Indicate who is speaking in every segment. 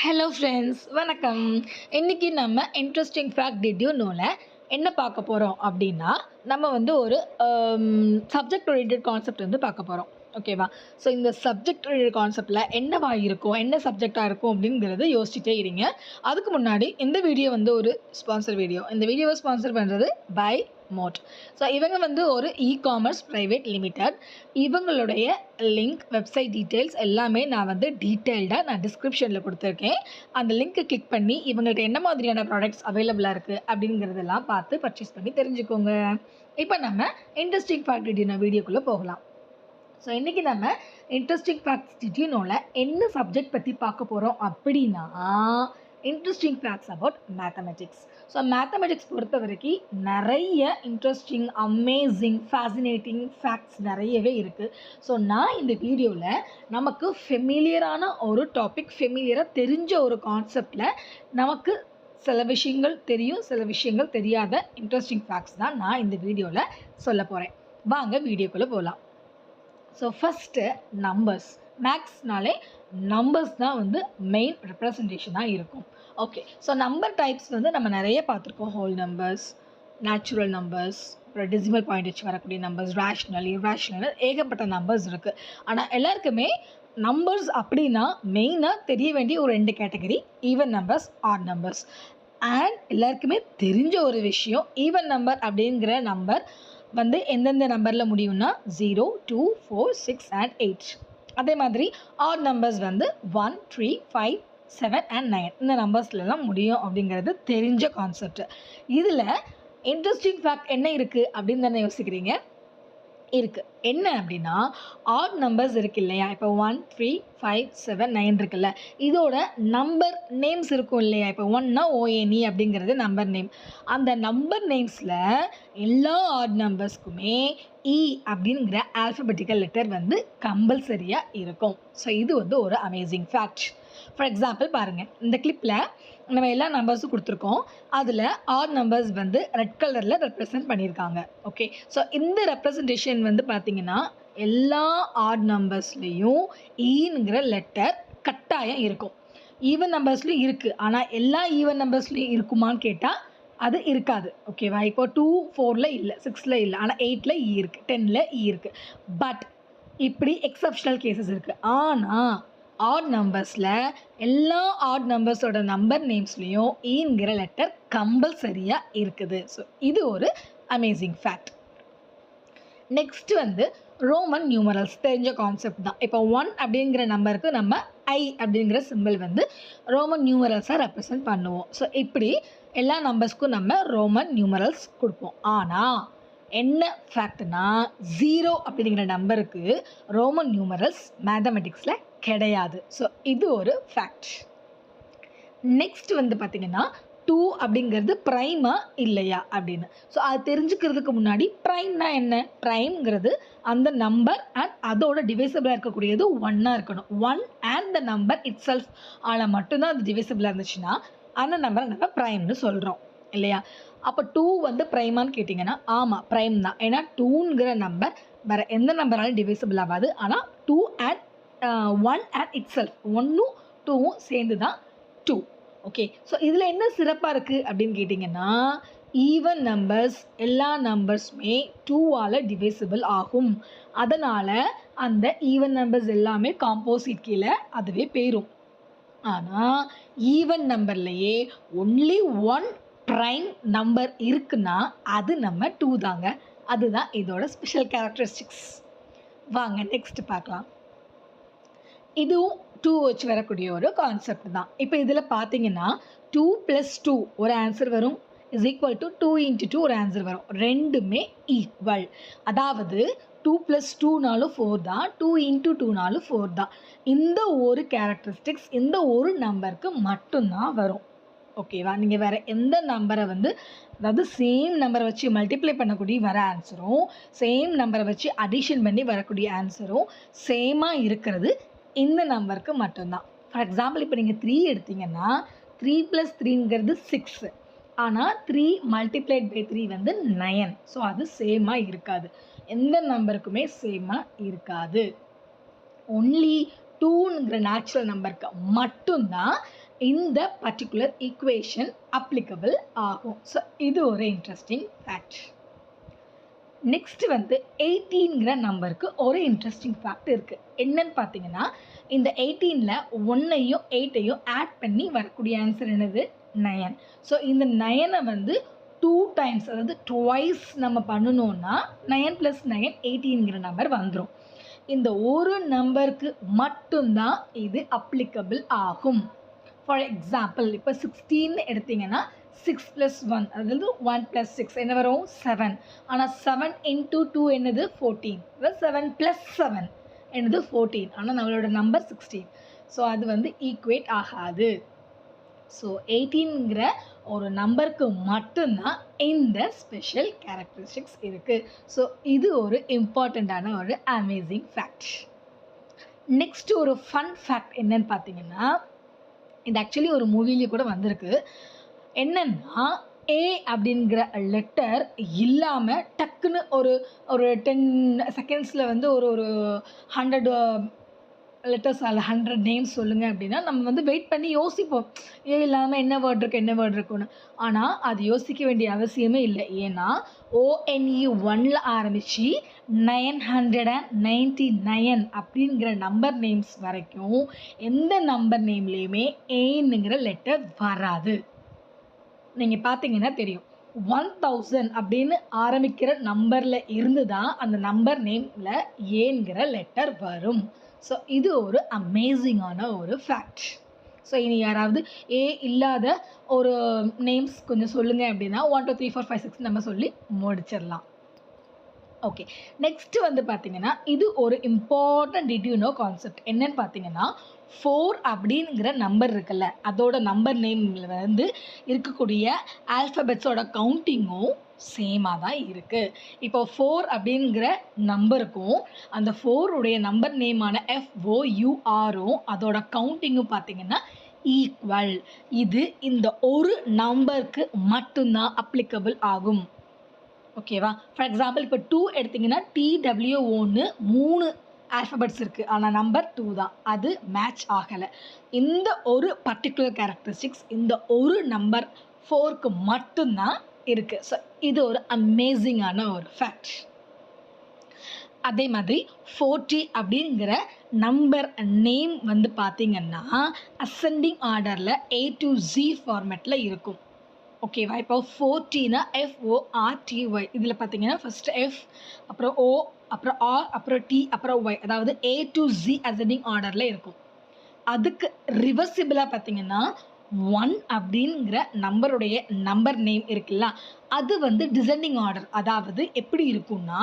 Speaker 1: Hello friends, வணக்கம். இன்னைக்கு நம்ம இன்ட்ரெஸ்டிங் ஃபேக்ட் டிட் யூ நோல என்ன பார்க்க போகிறோம் அப்படின்னா, நம்ம வந்து ஒரு சப்ஜெக்ட் ஓரியன்டட் கான்செப்ட் வந்து பார்க்க போகிறோம். ஓகேவா? ஸோ இந்த சப்ஜெக்ட் ஓரியன்டட் கான்செப்டில் என்னவா இருக்கும், என்ன சப்ஜெக்டாக இருக்கும் அப்படிங்கிறத யோசிச்சுட்டே இருங்க. அதுக்கு முன்னாடி இந்த வீடியோ வந்து ஒரு ஸ்பான்சர் வீடியோ. இந்த வீடியோவை ஸ்பான்சர் பண்ணுறது பை மோட். ஸோ இவங்க வந்து ஒரு இ-காமர்ஸ் ப்ரைவேட் லிமிடெட். இவங்களுடைய லிங்க், வெப்சைட் டீட்டெயில்ஸ் எல்லாமே நான் வந்து டீட்டெயில்டாக நான் டிஸ்கிரிப்ஷனில் கொடுத்துருக்கேன். அந்த லிங்க்கை கிளிக் பண்ணி இவங்கள்ட்ட என்ன மாதிரியான ப்ராடக்ட்ஸ் அவைலபிளாக இருக்குது அப்படிங்கிறதெல்லாம் பார்த்து பர்ச்சேஸ் பண்ணி தெரிஞ்சுக்கோங்க. இப்போ நம்ம interesting fact did you know வீடியோக்குள்ளே போகலாம். ஸோ இன்றைக்கி நம்ம இன்ட்ரெஸ்டிங் ஃபேக்ட்ஸ் டிட் யூ நோல என்ன சப்ஜெக்ட் பற்றி பார்க்க போகிறோம் அப்படின்னா, interesting facts about mathematics. So mathematics பொறுத்த வரைக்கும் நிறைய இன்ட்ரெஸ்டிங், அமேசிங், ஃபேசினேட்டிங் ஃபேக்ட்ஸ் நிறையவே இருக்குது. ஸோ நான் இந்த வீடியோவில் நமக்கு ஃபெமிலியரான ஒரு டாபிக், ஃபெமிலியராக தெரிஞ்ச ஒரு கான்செப்டில் நமக்கு சில விஷயங்கள் தெரியும், சில விஷயங்கள் தெரியாத இன்ட்ரெஸ்டிங் ஃபேக்ட்ஸ் தான் நான் இந்த வீடியோவில் சொல்ல போகிறேன். வாங்க வீடியோக்குள்ளே போகலாம். So first numbers. மேக்ஸ்னாலே நம்பர்ஸ் தான் வந்து மெயின் ரெப்ரசன்டேஷனாக இருக்கும். ஓகே, ஸோ நம்பர் டைப்ஸ் வந்து நம்ம நிறைய பார்த்துருக்கோம். ஹோல் நம்பர்ஸ், நேச்சுரல் நம்பர்ஸ், அப்புறம் டெசிமல் பாயிண்ட் வச்சு வரக்கூடிய நம்பர்ஸ், ரேஷ்னல், இர்ரேஷ்னல், ஏகப்பட்ட நம்பர்ஸ் இருக்குது. ஆனால் எல்லாருக்குமே நம்பர்ஸ் அப்படின்னா மெயினாக தெரிய வேண்டிய ஒரு 2 category, even numbers, odd numbers. And எல்லாருக்குமே தெரிஞ்ச ஒரு விஷயம், ஈவன் நம்பர் அப்படிங்கிற நம்பர் வந்து எந்தெந்த நம்பரில் முடியும்னா 0, 2, 4, 6 அண்ட் 8. அதே மாதிரி ஆட் நம்பர்ஸ் வந்து 1, 3, 5, 7 அண்ட் 9 இந்த நம்பர்ஸ்லாம் முடியும் அப்படிங்கிறது தெரிஞ்ச கான்செப்ட். இதில் இன்ட்ரெஸ்டிங் ஃபேக்ட் என்ன இருக்குது அப்படின்னு தானே யோசிக்கிறீங்க? இருக்குது. என்ன அப்படின்னா, ஆட் நம்பர்ஸ் இருக்குது இல்லையா? இப்போ 1, 3, 5, 7, 9 இருக்குல்ல, இதோட நம்பர் நேம்ஸ் இருக்கும் இல்லையா? இப்போ 1னா ONE அப்படிங்கிறது நம்பர் நேம். அந்த நம்பர் நேம்ஸில் எல்லா ஆட் நம்பர்ஸ்க்குமே இ அப்படிங்கிற ஆல்ஃபபெட்டிக்கல் லெட்டர் வந்து கம்பல்சரியாக இருக்கும். ஸோ இது வந்து ஒரு அமேசிங் ஃபேக்ட். ஃபார் எக்ஸாம்பிள் பாருங்கள், இந்த கிளிப்பில் நம்ம எல்லா நம்பர்ஸும் கொடுத்துருக்கோம். அதில் ஆட் நம்பர்ஸ் வந்து ரெட் கலரில் ரெப்ரசன்ட் பண்ணியிருக்காங்க. ஓகே, ஸோ இந்த ரெப்ரசன்டேஷன் வந்து பார்த்திங்கன்னா எல்லா ஆட் நம்பர்ஸ்லேயும் ஈங்கிற லெட்டர் கட்டாயம் இருக்கும். ஈவன் நம்பர்ஸ்லையும் இருக்குது, ஆனால் எல்லா ஈவன் நம்பர்ஸ்லையும் இருக்குமான்னு கேட்டால் அது இருக்காது. ஓகேவா? இப்போ 2, 4ல் இல்லை, 6ல் இல்லை, ஆனால் 8ல் இ இருக்குது, 10ல் இ இருக்குது. பட் இப்படி எக்ஸப்ஷனல் கேசஸ் இருக்குது. ஆனால் ஆட் நம்பர்ஸில் எல்லா ஆட் நம்பர்ஸோட நம்பர் நேம்ஸ்லேயும் ஈங்கிற லெட்டர் கம்பல்சரியாக இருக்குது. ஸோ இது ஒரு அமேசிங் ஃபேக்ட். நெக்ஸ்ட் வந்து ரோமன் நியூமரல்ஸ். தெரிஞ்ச கான்செப்ட் தான். இப்போ 1 அப்படிங்கிற நம்பருக்கு நம்ம ஐ அப்படிங்கிற சிம்பிள் வந்து ரோமன் நியூமரல்ஸாக ரெப்ரசன்ட் பண்ணுவோம். ஸோ இப்படி எல்லா நம்பர்ஸ்க்கும் நம்ம ரோமன் நியூமரல்ஸ் கொடுப்போம். ஆனால் என்ன ஃபேக்ட்னா, 0 அப்படிங்கிற நம்பருக்கு ரோமன் நியூமரல்ஸ் மேத்தமெட்டிக்ஸில் கிடையாது. ஸோ இது ஒரு ஃபேக்ட். நெக்ஸ்ட் வந்து பார்த்திங்கன்னா 2 அப்படிங்கிறது ப்ரைமா இல்லையா அப்படின்னு. ஸோ அது தெரிஞ்சுக்கிறதுக்கு முன்னாடி ப்ரைம்னா என்ன? ப்ரைம்ங்கிறது அந்த நம்பர் அண்ட் அதோட டிவைசபிளாக இருக்கக்கூடியது 1ஆக இருக்கணும். 1 and the number it self ஆனால் மட்டும்தான் அது டிவைசபிளாக இருந்துச்சுன்னா அந்த நம்பரை நம்ம ப்ரைம்னு சொல்கிறோம் இல்லையா? அப்போ 2 வந்து ப்ரைமான்னு கேட்டிங்கன்னா ஆமாம், ப்ரைம் தான். ஏன்னா 2ங்கிற நம்பர் வேறு எந்த நம்பராலும் டிவைசபிள் ஆகாது. ஆனால் 2 அண்ட் 1 அண்ட் இட் செல்ஃப், 1ம் 2வும் சேர்ந்து தான் 2. ஓகே, ஸோ இதில் என்ன சிறப்பாக இருக்குது அப்படின்னு கேட்டிங்கன்னா, ஈவன் நம்பர்ஸ் எல்லா நம்பர்ஸுமே 2ஆல் டிவைசபிள் ஆகும். அதனால் அந்த ஈவன் நம்பர்ஸ் எல்லாமே காம்போசிட் கீழே அதுவே போயிடும். ஆனால் ஈவன் நம்பர்லையே ஒன்லி 1 ப்ரைம் நம்பர் இருக்குன்னா அது நம்ம 2 தாங்க. அதுதான் இதோட ஸ்பெஷல் கேரக்டரிஸ்டிக்ஸ். வாங்க நெக்ஸ்ட் பார்க்கலாம். இதுவும் 2 வச்சு வரக்கூடிய ஒரு கான்செப்ட் தான். இப்போ இதில் பார்த்தீங்கன்னா 2 + 2 ஒரு ஆன்சர் வரும், இஸ் ஈக்குவல் டு 2 × 2 ஒரு ஆன்சர் வரும். ரெண்டுமே ஈக்குவல். அதாவது 2 + 2நாலும் 4 தான், 2 × 2நாலும் 4 தான். இந்த ஒரு கேரக்டரிஸ்டிக்ஸ் இந்த ஒரு நம்பருக்கு மட்டும்தான் வரும். ஓகேவா? நீங்கள் வேறு எந்த நம்பரை வந்து, அதாவது சேம் நம்பரை வச்சு மல்டிப்ளை பண்ணக்கூடிய வர ஆன்சரும், சேம் நம்பரை வச்சு அடிஷன் பண்ணி வரக்கூடிய ஆன்சரும் சேமாக இருக்கிறது இந்த நம்பருக்கு மட்டும்தான். ஃபார் எக்ஸாம்பிள் இப்போ நீங்கள் 3 எடுத்தீங்கன்னா 3 + 3ங்கிறது 6. ஆனால் 3 × 3 வந்து 9. ஸோ அது சேமாக இருக்காது. எந்த நம்பருக்குமே சேமாக இருக்காது. ஒன்லி 2ங்கிற நேச்சுரல் நம்பருக்கு மட்டும்தான் இந்த பர்டிகுலர் ஈக்குவேஷன் அப்ளிகபிள் ஆகும். ஸோ இது ஒரு இன்ட்ரெஸ்டிங் ஃபேக்ட். நெக்ஸ்ட் வந்து 18ங்கிற நம்பருக்கு ஒரு இன்ட்ரெஸ்டிங் ஃபேக்ட் இருக்குது. என்னன்னு பார்த்தீங்கன்னா, இந்த 18ல் 1ஐயும் 8ஐயும் ஆட் பண்ணி வரக்கூடிய ஆன்சர் என்னது? 9. ஸோ இந்த 9ஐ வந்து 2 டைம்ஸ், அதாவது ட்வைஸ் நம்ம பண்ணணும்னா 9 + 9 18ங்கிற நம்பர் வந்துடும். இந்த ஒரு நம்பருக்கு மட்டும்தான் இது அப்ளிகபிள் ஆகும். ஃபார் எக்ஸாம்பிள், இப்போ 16 எடுத்தீங்கன்னா 6 + 1, அதாவது 1 + 6 என்ன வரும்? 7. ஆனால் 7 × 2 என்னது? 14. அதாவது 7 + 7 என்னது? 14. ஆனால் நம்மளோட நம்பர் 16. ஸோ அது வந்து ஈக்குவேட் ஆகாது. ஸோ 18ங்கிற ஒரு நம்பருக்கு மட்டும்தான் இந்த ஸ்பெஷல் கேரக்டரிஸ்டிக்ஸ் இருக்குது. ஸோ இது ஒரு இம்பார்ட்டண்ட்டான ஒரு அமேசிங் ஃபேக்ட். நெக்ஸ்ட் ஒரு ஃபன் ஃபேக்ட் என்னன்னு பார்த்தீங்கன்னா, இது ஆக்சுவலி ஒரு மூவிலேயே கூட வந்திருக்கு. என்னன்னா, ஏ அப்படிங்கிற லெட்டர் இல்லாமல் டக்குன்னு ஒரு 10 செகண்ட்ஸில் வந்து ஒரு 100 லெட்டர்ஸ் அல்ல 100 நேம்ஸ் சொல்லுங்கள் அப்படின்னா நம்ம வந்து வெயிட் பண்ணி யோசிப்போம், ஏ இல்லாமல் என்ன வேர்ட் இருக்குன்னு. ஆனால் அது யோசிக்க வேண்டிய அவசியமே இல்லை. ஏன்னா ONE 1ல் ஆரம்பித்து 999 அப்படிங்கிற நம்பர் நேம்ஸ் வரைக்கும் எந்த நம்பர் நேம்லேயுமே ஏன்னுங்கிற லெட்டர் வராது. நீங்கள் பார்த்தீங்கன்னா தெரியும், 1000 அப்படின்னு ஆரம்பிக்கிற நம்பரில் இருந்து தான் அந்த நம்பர் நேமில் ஏங்கிற லெட்டர் வரும். ஸோ இது ஒரு அமேசிங்கான ஒரு ஃபேக்ட். ஸோ இனி யாராவது ஏ இல்லாத ஒரு நேம்ஸ் கொஞ்சம் சொல்லுங்கள் அப்படின்னா 1 2 3 4 5 6 நம்ம சொல்லி முடிச்சிடலாம். ஓகே, நெக்ஸ்ட் வந்து பார்த்தீங்கன்னா, இது ஒரு important did you know concept. என்னன்னு பார்த்தீங்கன்னா, 4 அப்படிங்கிற நம்பர் இருக்குல்ல, அதோட நம்பர் நேமில் வந்து இருக்கக்கூடிய ஆல்ஃபபெட்ஸோட கவுண்டிங்கும் சேமாக தான் இருக்குது. இப்போ 4 அப்படிங்கிற நம்பருக்கும் அந்த 4உடைய நம்பர் நேமான FOURம் அதோட கவுண்டிங்கும் பார்த்தீங்கன்னா ஈக்குவல். இது இந்த ஒரு நம்பருக்கு மட்டும்தான் அப்ளிகபிள் ஆகும். ஓகேவா? ஃபார் எக்ஸாம்பிள், இப்போ 2 எடுத்திங்கன்னா TWOன்னு 3 ஆல்ஃபபெட்ஸ் இருக்குது, ஆனால் நம்பர் 2 தான். அது மேட்ச் ஆகலை. இந்த ஒரு பர்டிகுலர் கேரக்டரிஸ்டிக்ஸ் இந்த ஒரு நம்பர் 4க்கு மட்டும்தான் இருக்குது. ஸோ இது ஒரு அமேசிங்கான ஒரு ஃபேக்ட். அதே மாதிரி 40 அப்படிங்கிற நம்பர் நேம் வந்து பார்த்திங்கன்னா அசெண்டிங் ஆர்டரில் A to Z ஃபார்மேட்டில் இருக்கும். ஓகேவா? இப்போ 40னா FORTY. இதில் பார்த்தீங்கன்னா ஃபஸ்ட்டு F, அப்புறம் O, அப்புறம் R, அப்புறம் T, அப்புறம் Y, அதாவது A to Z அசெண்டிங் ஆர்டரில் இருக்கும். அதுக்கு ரிவர்சிபிளாக பார்த்தீங்கன்னா 1 அப்படிங்கிற நம்பருடைய நம்பர் நேம் இருக்குல்ல, அது வந்து டிசெண்டிங் ஆர்டர். அதாவது எப்படி இருக்குன்னா,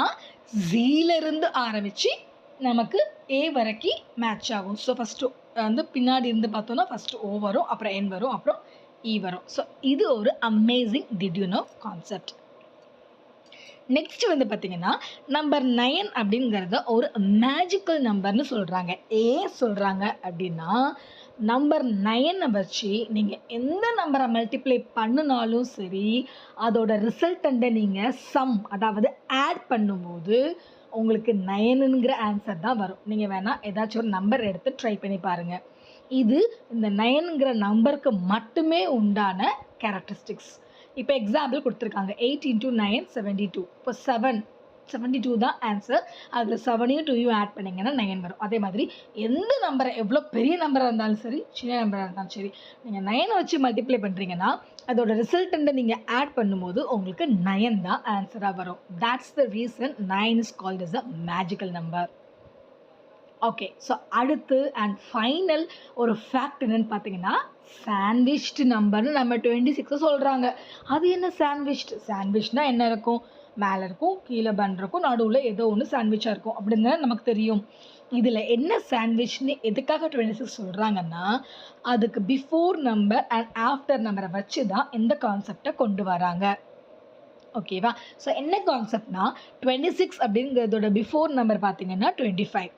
Speaker 1: ஜீலேருந்து ஆரம்பித்து நமக்கு A வரைக்கும் மேட்ச் ஆகும். ஸோ ஃபஸ்ட்டு வந்து பின்னாடி இருந்து பார்த்தோன்னா ஃபஸ்ட்டு O வரும், அப்புறம் N வரும், அப்புறம் E வரும். ஸோ இது ஒரு amazing did you know concept. Next வந்து பார்த்தீங்கன்னா, நம்பர் 9 அப்படிங்கிறத ஒரு மேஜிக்கல் நம்பர்னு சொல்கிறாங்க. ஏன் சொல்கிறாங்க அப்படின்னா, நம்பர் 9 வச்சு நீங்கள் எந்த நம்பரை மல்டிப்ளை பண்ணினாலும் சரி, அதோட ரிசல்ட்டை நீங்கள் சம், அதாவது ஆட் பண்ணும்போது உங்களுக்கு 9ங்கிற ஆன்சர் தான் வரும். நீங்கள் வேணால் ஏதாச்சும் ஒரு நம்பர் எடுத்து ட்ரை பண்ணி பாருங்கள். இது இந்த 9ங்கிற நம்பருக்கு மட்டுமே உண்டான கேரக்டரிஸ்டிக்ஸ். இப்போ எக்ஸாம்பிள் கொடுத்துருக்காங்க, 8 × 9 72. இப்போ 72 தான் ஆன்சர். அதில் 7யும் 2யும் ஆட் பண்ணிங்கன்னா 9 வரும். அதே மாதிரி எந்த நம்பரை, எவ்வளோ பெரிய நம்பராக இருந்தாலும் சரி, சின்ன நம்பராக இருந்தாலும் சரி, நீங்கள் 9 வச்சு மல்டிப்ளை பண்ணுறீங்கன்னா அதோட ரிசல்ட்டை நீங்கள் ஆட் பண்ணும்போது உங்களுக்கு 9 தான் ஆன்சராக வரும். That's the reason 9 is called as a magical number. Okay, so அடுத்து அண்ட் ஃபைனல் ஒரு ஃபேக்ட் என்னென்னு பார்த்தீங்கன்னா, சாண்ட்விச்டு நம்பர்னு நம்ம 26 சொல்கிறாங்க. அது என்ன சாண்ட்விச்னால் என்ன இருக்கும்? மேலே இருக்கும், கீழே பன் இருக்கும், நடுவில் ஏதோ ஒன்று சாண்ட்விச்சாக இருக்கும் அப்படின்னு நமக்கு தெரியும். இதில் என்ன சாண்ட்விச்னு எதுக்காக 26 சொல்கிறாங்கன்னா, அதுக்கு பிஃபோர் நம்பர் அண்ட் ஆஃப்டர் நம்பரை வச்சு தான் இந்த கான்செப்டை கொண்டு வராங்க. ஓகேவா? ஸோ என்ன கான்செப்ட்னா, 26 அப்படிங்கிறதோட பிஃபோர் நம்பர் பார்த்தீங்கன்னா 25.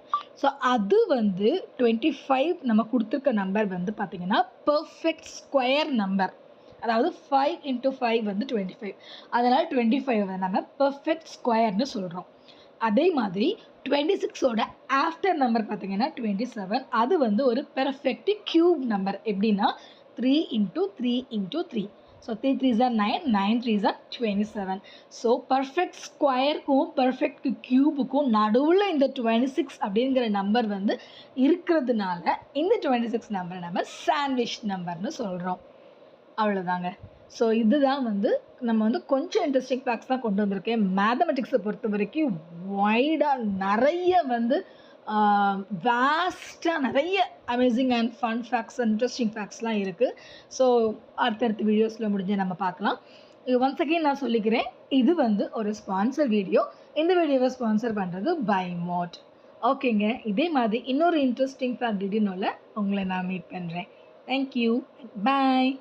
Speaker 1: ஸோ அது வந்து 25 நம்ம கொடுத்துருக்க நம்பர் வந்து பார்த்திங்கன்னா பர்ஃபெக்ட் ஸ்கொயர் நம்பர். அதாவது 5 × 5 வந்து 25. அதனால் 25 வந்து நம்ம பர்ஃபெக்ட் ஸ்கொயர்னு சொல்கிறோம். அதே மாதிரி 26ஓட ஆஃப்டர் நம்பர் பார்த்திங்கன்னா 27. அது வந்து ஒரு பெர்ஃபெக்ட் க்யூப் நம்பர். எப்படின்னா 3 into 3 into 3. So 3 3s are 9, 9 3s are 27. So perfect ஸ்கொயருக்கும் பர்ஃபெக்ட் க்யூபுக்கும் நடுவில் இந்த 26 அப்படிங்கிற நம்பர் வந்து இருக்கிறதுனால இந்த 26 நம்பரை நம்ம சாண்ட்விச் நம்பர்னு சொல்கிறோம். அவ்வளோதாங்க. ஸோ இதுதான் வந்து நம்ம வந்து கொஞ்சம் இன்ட்ரெஸ்டிங் ஃபேக்ட்ஸ் தான் கொண்டு வந்திருக்கேன். மேத்தமெட்டிக்ஸை பொறுத்த வரைக்கும் வைடாக நிறைய வந்து வேஸ்ட்டாக நிறைய amazing and fun facts interesting ஃபேக்ட்ஸ்லாம் இருக்குது. ஸோ அடுத்தடுத்த வீடியோஸில் முடிஞ்சு நம்ம பார்க்கலாம். ஒன்ஸ் அகெயின் நான் சொல்லிக்கிறேன், இது வந்து ஒரு ஸ்பான்சர் வீடியோ. இந்த வீடியோவை ஸ்பான்சர் பண்ணுறது பை மோட். ஓகேங்க, இதே மாதிரி இன்னொரு இன்ட்ரெஸ்டிங் ஃபேக்ட் வீடியோவில் உங்களை நான் மீட் பண்ணுறேன். தேங்க்யூ, பாய்.